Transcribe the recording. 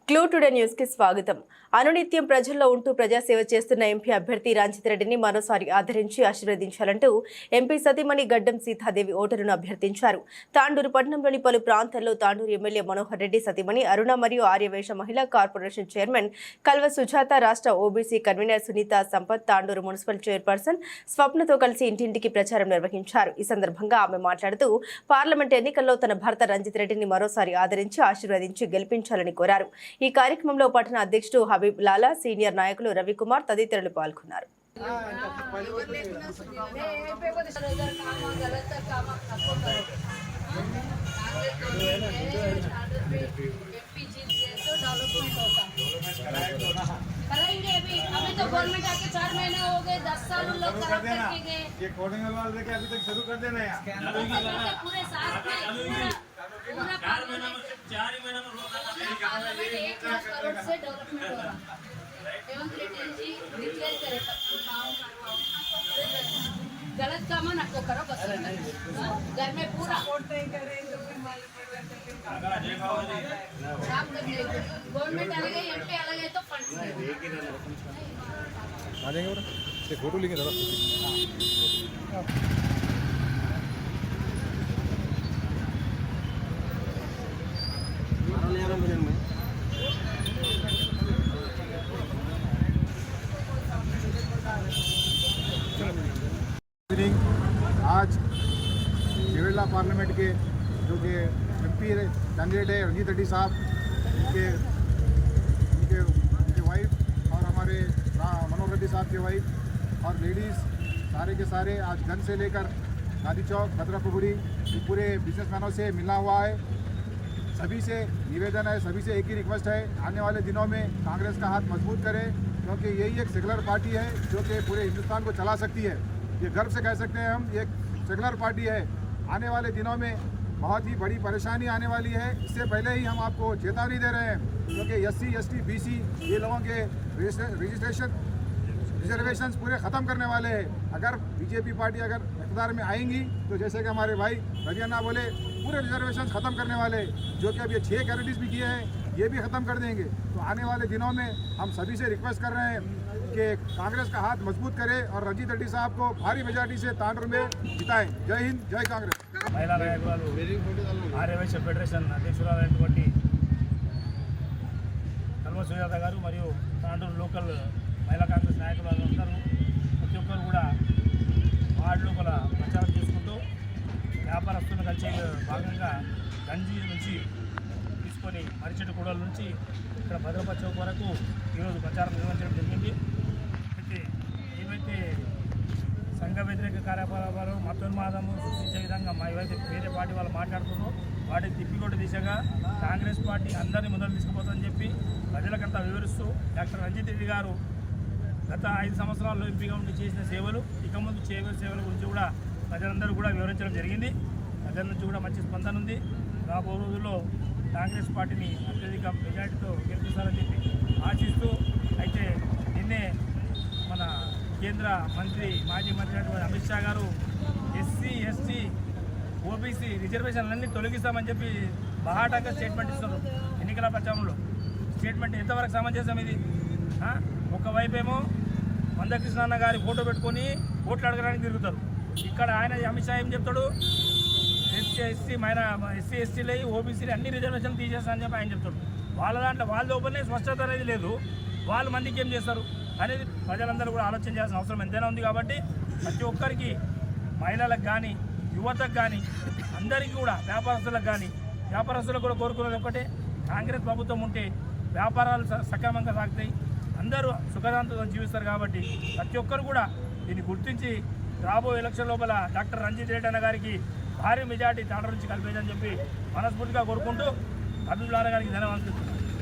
Clue today news కి స్వాగతం. అనునిత్యం ప్రజల్లో ఉంటూ ప్రజాసేవ చేస్తున్న ఎంపీ అభ్యర్థి రంజిత్ రెడ్డిని మరోసారి ఆదరించి ఆశీర్వదించాలంటూ ఎంపీ సతీమణి గడ్డం సీతాదేవి ఓటరును అభ్యర్థించారు. తాండూరు పట్టణంలోని పలు ప్రాంతాల్లో తాండూరు ఎమ్మెల్యే మనోహర్ రెడ్డి సతీమణి అరుణ మరియు ఆర్యవేశ మహిళా కార్పొరేషన్ చైర్మన్ కల్వ సుజాత, రాష్ట్ర OBC convener Sunitha Sampath, Tandur municipal chairperson స్వప్నతో కలిసి ఇంటింటికి ప్రచారం నిర్వహించారు. ఈ సందర్భంగా ఆమె మాట్లాడుతూ పార్లమెంట్ ఎన్నికల్లో తన భర్త రంజిత్ రెడ్డిని మరోసారి ఆదరించి ఆశీర్వదించి గెలిపించాలని కోరారు. ఈ కార్యక్రమంలో పట్టణ అధ్యక్షుడు హబీబ్ లాలా, సీనియర్ నాయకులు రవికుమార్ తదితరులు పాల్గొన్నారు. करेंगे अभी तो गवर्नमेंट आके 4 महीने हो गए, 10 साल लोग खराब करके गए। ये कोडिंग वाला लेके अभी तक शुरू कर देना यार। पूरे साथ में पूरा 4 महीना में सिर्फ 4 ही महीना में लोग 1 लाख करोड़ से डेवलपमेंट हो रहा है। रेवंत रेड्डी जी डिक्लेयर करे गलत काम ना को करो बस। घर में पूरा वोट नहीं करे तो फिर गवर्नमेंट अलग है, एमपी अलग है, तो फंड आ जाएंगे बोला ये फोटो लेके दादा आज केरला पार्लियामेंट के जो कि एमपी कैंडिडेट है रंजीत रेड्डी साहब, उनके वाइफ और हमारे मनोहर रेड्डी साहब के वाइफ और लेडीज़ सारे के सारे आज गन से लेकर गांधी चौक, भद्रापुरी पूरे बिजनेसमैनों से मिलना हुआ है। सभी से निवेदन है, सभी से एक ही रिक्वेस्ट है, आने वाले दिनों में कांग्रेस का हाथ मजबूत करें, क्योंकि यही एक सेकुलर पार्टी है जो कि पूरे हिंदुस्तान को चला सकती है। ये गर्व से कह सकते हैं हम, ये एक सेकुलर पार्टी है। आने वाले दिनों में बहुत ही बड़ी परेशानी आने वाली है। इससे पहले ही हम आपको चेतावनी दे रहे हैं, क्योंकि SC, ST, BC ये लोगों के रिजर्वेशंस पूरे ख़त्म करने वाले हैं। अगर बीजेपी पार्टी अगर इक़्तिदार में आएंगी तो जैसे कि हमारे भाई रवियाना बोले, पूरे रिजर्वेशंस ख़त्म करने वाले, जो कि अब ये 6 कैटेगरीज भी किए हैं, ये भी ख़त्म कर देंगे। तो आने वाले दिनों में हम सभी से रिक्वेस्ट कर रहे हैं कि कांग्रेस का हाथ मजबूत करे और रंजीत रेड्डी साहब को भारी मेजॉरिटी से तांडूर में जिताएं। जय हिंद, जय कांग्रेस। महिला नायकुराలు ఆర్యవైశ్య ఫెడరేషన్ అధ్యక్షురాలైనటువంటి కల్వ సుజాత గారు మరియు తాండూరు లోకల్ మహిళా కాంగ్రెస్ నాయకులు అందరూ ప్రతి ఒక్కరు కూడా వార్డు లోపల ప్రచారం చేసుకుంటూ వ్యాపారస్తులను కలిసే భాగంగా గంజి నుంచి తీసుకొని మరిచెట్టు కూడల నుంచి ఇక్కడ భద్రపతి చౌక్ వరకు ఈరోజు ప్రచారం నిర్వహించడం జరిగింది. అయితే ఏవైతే సంఘ వ్యతిరేక కార్యకలాపాలు మతోన్మాదము సృష్టించే విధంగా మా ఏవైతే వేరే పార్టీ వాళ్ళు మాట్లాడుతున్నారో వాటిని తిప్పికొట్టే దిశగా కాంగ్రెస్ పార్టీ అందరినీ ముందరు తీసుకుపోతుందని చెప్పి ప్రజలకంతా వివరిస్తూ డాక్టర్ రంజిత్ రెడ్డి గారు గత 5 సంవత్సరాల్లో ఎంపీగా ఉండి చేసిన సేవలు, ఇక ముందు చేయవలసిన సేవల గురించి కూడా ప్రజలందరూ కూడా వివరించడం జరిగింది. ప్రజల నుంచి కూడా మంచి స్పందన ఉంది. రాబో రోజుల్లో కాంగ్రెస్ పార్టీని అత్యధిక మెజార్టీతో గెలిపిస్తారని చెప్పి ఆశిస్తూ, అయితే నిన్నే మన కేంద్ర మంత్రి మాజీ మంత్రి అయినటువంటి అమిత్ షా గారు SC, ST, OBC రిజర్వేషన్లన్నీ తొలగిస్తామని చెప్పి బహాటంగా స్టేట్మెంట్ ఇస్తున్నారు. ఎన్నికల ప్రచారంలో స్టేట్మెంట్ ఎంతవరకు సమంజసం ఇది? ఒకవైపు ఏమో మందకృష్ణ గారి ఫోటో పెట్టుకొని ఓట్లు అడగడానికి తిరుగుతారు. ఇక్కడ ఆయన అమిత్ షా ఏం చెప్తాడు? SC, STలు OBCలు అన్ని రిజర్వేషన్లు తీసేస్తా అని చెప్పి ఆయన చెప్తాడు. వాళ్ళ దాంట్లో వాళ్ళ లోపలనే స్పష్టత అనేది లేదు. వాళ్ళు మందికి ఏం చేస్తారు అనేది ప్రజలందరూ కూడా ఆలోచన చేయాల్సిన అవసరం ఎంతైనా ఉంది. కాబట్టి ప్రతి ఒక్కరికి, మహిళలకు కానీ, యువతకు కానీ, అందరికీ కూడా, వ్యాపారస్తులకు కూడా కోరుకునేది ఒకటే, కాంగ్రెస్ ప్రభుత్వం ఉంటే వ్యాపారాలు సక్రమంగా సాగుతాయి, అందరూ సుఖశాంతంతో జీవిస్తారు. కాబట్టి ప్రతి ఒక్కరు కూడా దీన్ని గుర్తించి రాబోయే ఎలక్షన్ లోపల డాక్టర్ రంజిత్ రెడ్డి అన్న గారికి భారీ మెజార్టీ తాండూరు నుంచి కల్పించని చెప్పి మనస్ఫూర్తిగా కోరుకుంటూ హబీబ్ లాలా గారికి ధన్యవాదాలు.